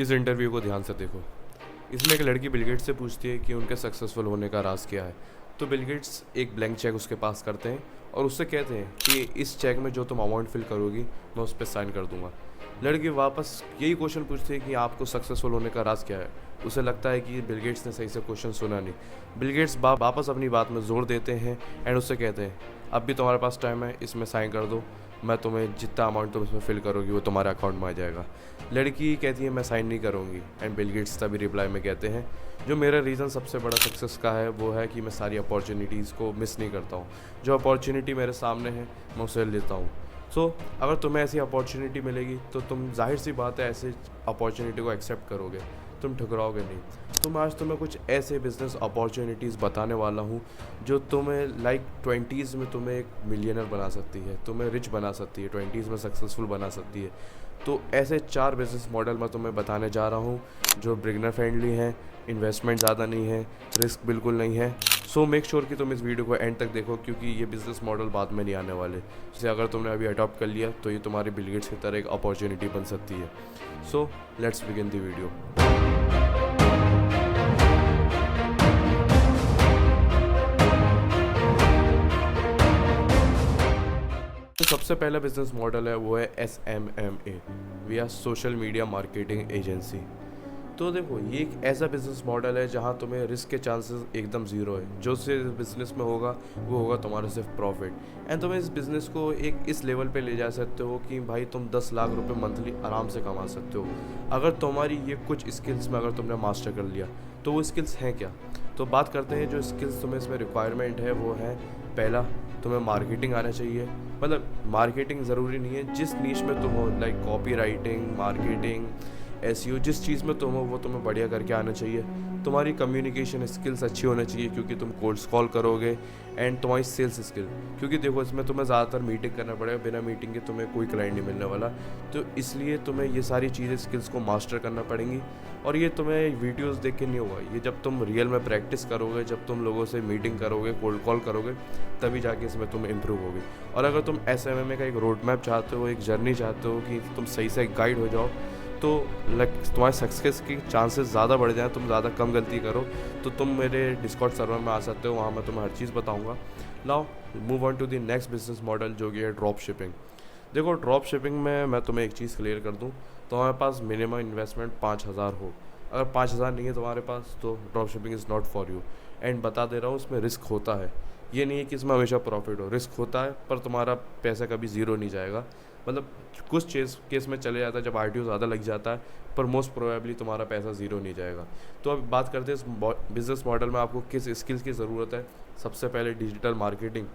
इस इंटरव्यू को ध्यान से देखो। इसमें एक लड़की बिल गेट्स से पूछती है कि उनके सक्सेसफुल होने का राज क्या है। तो बिल गेट्स एक ब्लैंक चेक उसके पास करते हैं और उससे कहते हैं कि इस चेक में जो तुम अमाउंट फिल करोगी मैं उस पर साइन कर दूंगा। लड़की वापस यही क्वेश्चन पूछती है कि आपको सक्सेसफुल होने का राज क्या है। उसे लगता है कि बिल गेट्स ने सही से क्वेश्चन सुना नहीं। बिल गेट्स वापस अपनी बात में जोर देते हैं एंड उससे कहते हैं अब भी तुम्हारे पास टाइम है, इसमें साइन कर दो, मैं तुम्हें जितना अमाउंट तुम इसमें फिल करोगी वो तुम्हारे अकाउंट में आ जाएगा। लड़की कहती है मैं साइन नहीं करूँगी एंड बिल गेट्स तभी रिप्लाई में कहते हैं जो मेरा रीज़न सबसे बड़ा सक्सेस का है वो है कि मैं सारी अपॉर्चुनिटीज़ को मिस नहीं करता हूँ। जो अपॉर्चुनिटी मेरे सामने है मैं उसे लेता हूँ। सो अगर तुम्हें ऐसी अपॉर्चुनिटी मिलेगी तो तुम जाहिर सी बात है ऐसे अपॉर्चुनिटी को एक्सेप्ट करोगे, तुम ठुकराओगे नहीं। तो मैं आज तुम्हें कुछ ऐसे बिजनेस अपॉर्चुनिटीज़ बताने वाला हूँ जो तुम्हें लाइक 20s में तुम्हें एक मिलियनर बना सकती है, तुम्हें रिच बना सकती है, 20s में सक्सेसफुल बना सकती है। तो ऐसे 4 बिजनेस मॉडल मैं तुम्हें बताने जा रहा हूँ जो बिगिनर फ्रेंडली हैं, इन्वेस्टमेंट ज़्यादा नहीं है, रिस्क बिल्कुल नहीं है। सो मेक श्योर कि तुम इस वीडियो को एंड तक देखो क्योंकि ये बिजनेस मॉडल बाद में नहीं आने वाले। जैसे अगर तुमने अभी अडॉप्ट कर लिया तो ये तुम्हारे बिल गेट्स की तरह एक अपॉर्चुनिटी बन सकती है। So let's begin the video. तो सबसे पहला बिजनेस मॉडल है वो है SMMA, we are social media marketing agency. तो देखो ये एक ऐसा बिजनेस मॉडल है जहाँ तुम्हें रिस्क के चांसेस एकदम ज़ीरो है। जो से बिजनेस में होगा वो होगा तुम्हारा सिर्फ प्रॉफिट। एंड तुम्हें इस बिज़नेस को एक इस लेवल पे ले जा सकते हो कि भाई तुम 10 लाख रुपए मंथली आराम से कमा सकते हो अगर तुम्हारी ये कुछ स्किल्स में अगर तुमने मास्टर कर लिया। तो वो स्किल्स हैं क्या? तो बात करते हैं जो स्किल्स तुम्हें इसमें रिक्वायरमेंट है वो है, पहला तुम्हें मार्केटिंग आना चाहिए। मतलब मार्केटिंग ज़रूरी नहीं है, जिस नीश में तुम हो like copy writing, marketing, SEO, जिस चीज़ में तुम हो वो तुम्हें बढ़िया करके आना चाहिए। तुम्हारी कम्युनिकेशन स्किल्स अच्छी होना चाहिए क्योंकि तुम कोल्ड कॉल करोगे। एंड तुम्हारी सेल्स स्किल, क्योंकि देखो इसमें तुम्हें ज़्यादातर मीटिंग करना पड़ेगा, बिना मीटिंग के तुम्हें कोई क्लाइंट नहीं मिलने वाला। तो इसलिए तुम्हें ये सारी चीज़ें स्किल्स को मास्टर करना पड़ेंगी। और ये तुम्हें वीडियोस देख के नहीं होगा, ये जब तुम रियल में प्रैक्टिस करोगे, जब तुम लोगों से मीटिंग करोगे, कोल्ड कॉल करोगे, तभी जाके इसमें तुम इम्प्रूव होगे। और अगर तुम SMMA का एक रोड मैप चाहते हो, एक जर्नी चाहते हो कि तुम सही से गाइड हो जाओ, तो लाइक तुम्हारे सक्सेस की चांसेस ज़्यादा बढ़ जाएँ, तुम ज़्यादा कम गलती करो, तो तुम मेरे डिस्कॉर्ड सर्वर में आ सकते हो, वहाँ मैं तुम्हें हर चीज़ बताऊँगा। Now move on to the next business model जो कि है ड्रॉप शिपिंग। देखो ड्रॉप शिपिंग में मैं तुम्हें एक चीज़ क्लियर कर दूँ, तो हमारे पास मिनिमम इन्वेस्टमेंट 5,000 हो। अगर 5,000 नहीं है तुम्हारे पास तो drop shipping is not for you. And बता दे रहा हूँ इसमें रिस्क होता है, ये नहीं है कि इसमें हमेशा प्रॉफिट हो, रिस्क होता है पर तुम्हारा पैसा कभी ज़ीरो नहीं जाएगा। मतलब कुछ केस में चले जाता है जब RTO ज़्यादा लग जाता है, पर मोस्ट प्रोबेबली तुम्हारा पैसा ज़ीरो नहीं जाएगा। तो अब बात करते हैं इस बिज़नेस मॉडल में आपको किस स्किल्स की ज़रूरत है। सबसे पहले डिजिटल मार्केटिंग,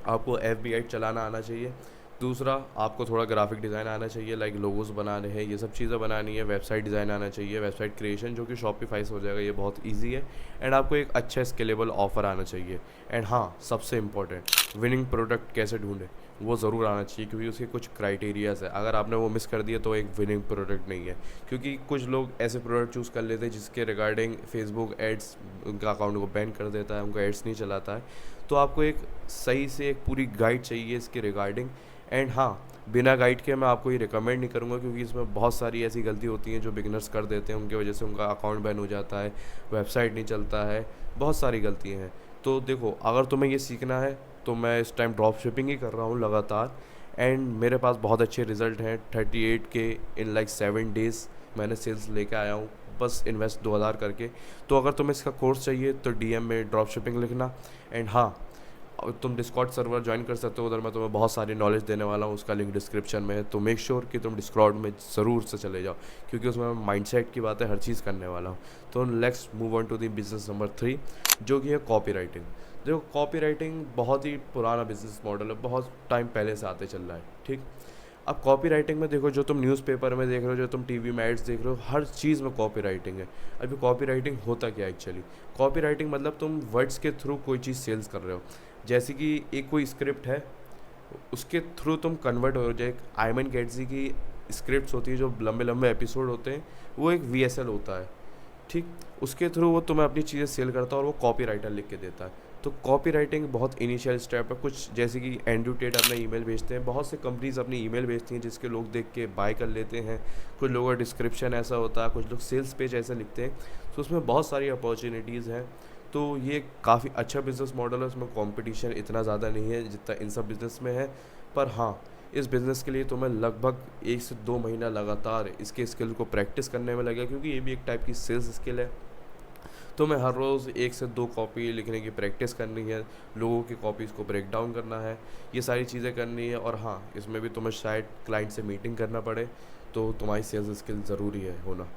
आपको FB ऐड चलाना आना चाहिए। दूसरा आपको थोड़ा ग्राफिक डिज़ाइन आना चाहिए, लाइक लोगोस बनाने हैं, ये सब चीज़ें बनानी है। वेबसाइट डिज़ाइन आना चाहिए, वेबसाइट क्रिएशन जो कि शॉपिफाई से हो जाएगा, ये बहुत इजी है। एंड आपको एक अच्छा स्केलेबल ऑफर आना चाहिए। एंड हाँ, सबसे इम्पॉर्टेंट विनिंग प्रोडक्ट कैसे ढूंढें वो ज़रूर आना चाहिए क्योंकि उसके कुछ क्राइटेरियाज़ है। अगर आपने वो मिस कर दिया तो एक विनिंग प्रोडक्ट नहीं है, क्योंकि कुछ लोग ऐसे प्रोडक्ट चूज़ कर लेते हैं जिसके रिगार्डिंग फेसबुक एड्स उनका अकाउंट को बैन कर देता है, उनका एड्स नहीं चलाता है। तो आपको एक सही से एक पूरी गाइड चाहिए इसके रिगार्डिंग। एंड हाँ, बिना गाइड के मैं आपको ये रिकमेंड नहीं करूँगा क्योंकि इसमें बहुत सारी ऐसी गलती होती हैं जो बिगनर्स कर देते हैं, उनकी वजह से उनका अकाउंट बैन हो जाता है, वेबसाइट नहीं चलता है, बहुत सारी गलतियाँ हैं। तो देखो अगर तुम्हें ये सीखना है तो मैं इस टाइम ड्रॉप शिपिंग ही कर रहा हूँ लगातार। एंड मेरे पास बहुत अच्छे रिजल्ट हैं, 38K इन लाइक 7 डेज़ मैंने सेल्स लेके आया हूँ बस इन्वेस्ट 2,000 करके। तो अगर तुम्हें इसका कोर्स चाहिए तो DM में ड्रॉप शिपिंग लिखना। एंड हाँ, तुम डिस्कॉर्ड सर्वर ज्वाइन कर सकते हो, उधर मैं तुम्हें बहुत सारी नॉलेज देने वाला हूँ, उसका लिंक डिस्क्रिप्शन में है। तो मेक श्योर कि तुम डिस्कॉर्ड में ज़रूर से चले जाओ क्योंकि उसमें मैं माइंडसेट की बातें हर चीज़ करने वाला हूँ। तो let's move on to the business number 3 जो कि है कॉपी राइटिंग। देखो कॉपी राइटिंग बहुत ही पुराना बिजनेस मॉडल है, बहुत टाइम पहले से आते चल रहा है, ठीक। अब कॉपी राइटिंग में देखो जो तुम न्यूज़पेपर में देख रहे हो, जो तुम TV में एड्स देख रहे हो, हर चीज़ में कॉपी राइटिंग है। अभी कॉपी राइटिंग होता क्या है एक्चुअली? कॉपी राइटिंग मतलब तुम वर्ड्स के थ्रू कोई चीज़ सेल्स कर रहे हो। जैसे कि एक कोई स्क्रिप्ट है, उसके थ्रू तुम कन्वर्ट हो जाए। आयमन गैट्सी की स्क्रिप्ट्स होती है जो लंबे लंबे एपिसोड होते हैं, वो एक VSL होता है, ठीक। उसके थ्रू वो तुम्हें अपनी चीज़ें सेल करता है और वो कॉपी राइटर लिख के देता है। तो कॉपी राइटिंग बहुत इनिशियल स्टेप है, कुछ जैसे कि एंड्रयू टेट अपना ईमेल भेजते हैं, बहुत से कंपनीज अपनी ईमेल भेजती हैं जिसके लोग देख के बाय कर लेते हैं। कुछ लोगों का डिस्क्रिप्शन ऐसा होता है, कुछ लोग सेल्स पेज ऐसे लिखते हैं, तो उसमें बहुत सारी अपॉर्चुनिटीज़ हैं। तो ये काफ़ी अच्छा बिज़नेस मॉडल है, उसमें कंपटीशन इतना ज़्यादा नहीं है जितना इन सब बिज़नेस में है। पर हाँ, इस बिज़नेस के लिए तुम्हें लगभग 1 से 2 महीना लगातार इसके स्किल को प्रैक्टिस करने में लगेगा, क्योंकि ये भी एक टाइप की सेल्स स्किल है। तुम्हें हर रोज़ 1 से 2 कॉपी लिखने की प्रैक्टिस करनी है, लोगों की कॉपीज़ को ब्रेक डाउन करना है, ये सारी चीज़ें करनी है। और हाँ, इसमें भी तुम्हें शायद क्लाइंट से मीटिंग करना पड़े, तो तुम्हारी सेल्स स्किल ज़रूरी है होना।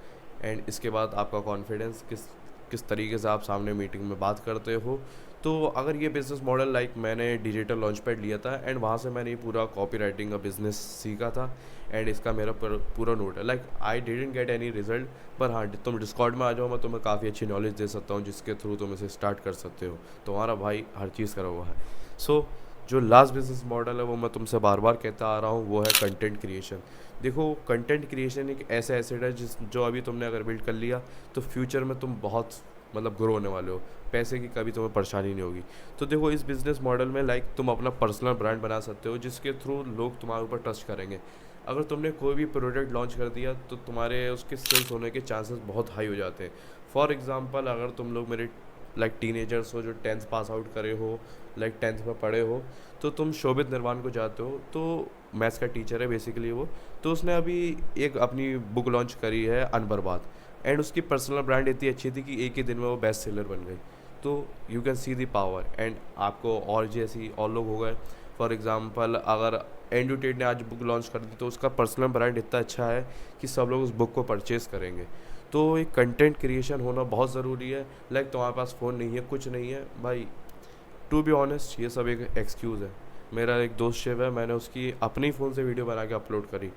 एंड इसके बाद आपका कॉन्फिडेंस किस किस तरीके से आप सामने मीटिंग में बात करते हो। तो अगर ये बिज़नेस मॉडल लाइक मैंने डिजिटल लॉन्च पैड लिया था एंड वहाँ से मैंने ये पूरा कॉपी राइटिंग का बिज़नेस सीखा था। एंड इसका मेरा पूरा नोट है, like I didn't get any result. पर हाँ, तुम डिस्कॉर्ड में आ जाओ, मैं तुम्हें काफ़ी अच्छी नॉलेज दे सकता हूँ जिसके थ्रू तुम इसे स्टार्ट कर सकते हो। तुम्हारा भाई हर चीज़ करा हुआ है। सो जो लास्ट बिजनेस मॉडल है वो मैं तुमसे बार बार कहता आ रहा हूँ, वो है कंटेंट क्रिएशन। देखो, कंटेंट क्रिएशन एक ऐसा एसेट है जो अभी तुमने अगर बिल्ड कर लिया तो फ्यूचर में तुम बहुत मतलब ग्रो होने वाले हो, पैसे की कभी तुम्हें परेशानी नहीं होगी। तो देखो, इस बिज़नेस मॉडल में लाइक तुम अपना पर्सनल ब्रांड बना सकते हो जिसके थ्रू लोग तुम्हारे ऊपर ट्रस्ट करेंगे। अगर तुमने कोई भी प्रोडक्ट लॉन्च कर दिया तो तुम्हारे उसके सेल्स होने के चांसेस बहुत हाई हो जाते हैं। फॉर एग्जांपल, अगर तुम लोग मेरे लाइक टीनेजर्स हो जो 10th पास आउट करे हो, लाइक 10th में पढ़े हो, तो तुम शोभित निर्वाण को जाते हो, तो मैथ्स का टीचर है बेसिकली वो। तो उसने अभी एक अपनी बुक लॉन्च करी है अनबर्बाद, एंड उसकी पर्सनल ब्रांड इतनी अच्छी थी कि एक ही दिन में वो बेस्ट सेलर बन गई। तो you can see the power. And आपको और जैसी और लोग हो गए, फॉर एग्जांपल अगर एंड्रयू टेट ने आज बुक लॉन्च कर दी तो उसका पर्सनल ब्रांड इतना अच्छा है कि सब लोग उस बुक को परचेज़ करेंगे। तो एक कंटेंट क्रिएशन होना बहुत ज़रूरी है। लाइक तुम्हारे पास फ़ोन नहीं है, कुछ नहीं है भाई, टू बी ऑनेस्ट ये सब एक एक्सक्यूज़ है। मेरा एक दोस्त शिव है, मैंने उसकी अपनी फ़ोन से वीडियो बना के अपलोड करी।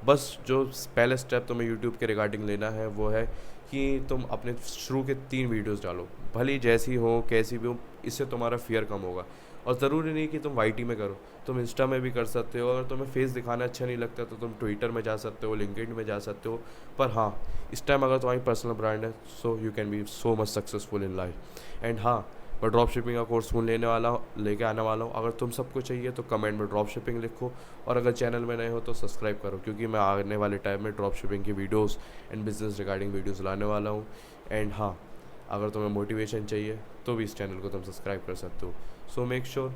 बस जो पहले स्टेप तुम्हें यूट्यूब के रिगार्डिंग लेना है वो है कि तुम अपने शुरू के 3 वीडियोस डालो, भले ही जैसी हो कैसी भी हो, इससे तुम्हारा फियर कम होगा। और ज़रूरी नहीं कि तुम वाईटी में करो, तुम इंस्टा में भी कर सकते हो। अगर तुम्हें फेस दिखाना अच्छा नहीं लगता तो तुम ट्विटर में जा सकते हो, लिंक्डइन में जा सकते हो। पर हाँ, इस टाइम अगर तुम्हारी पर्सनल ब्रांड है, so you can be so much successful in life. And हाँ, मैं ड्रॉप शिपिंग का कोर्स फोन लेके आने वाला हूँ। अगर तुम सबको चाहिए तो कमेंट में ड्रॉप शिपिंग लिखो, और अगर चैनल में नए हो तो सब्सक्राइब करो, क्योंकि मैं आने वाले टाइम में ड्रॉप शिपिंग की videos and business regarding videos लाने वाला हूँ। एंड हाँ, अगर तुम्हें मोटिवेशन चाहिए तो भी इस चैनल को तुम सब्सक्राइब कर सकते हो। सो मेक श्योर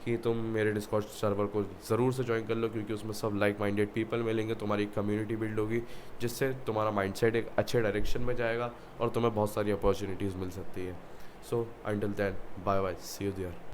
कि तुम मेरे डिस्कॉर्ड सर्वर को ज़रूर से ज्वाइन कर लो, क्योंकि उसमें सब लाइक माइंडेड पीपल मिलेंगे, तुम्हारी एक कम्युनिटी बिल्ड होगी जिससे तुम्हारा माइंडसेट एक अच्छे डायरेक्शन में जाएगा और तुम्हें बहुत सारी अपॉर्चुनिटीज़ मिल सकती है। So until then, bye bye, see you there.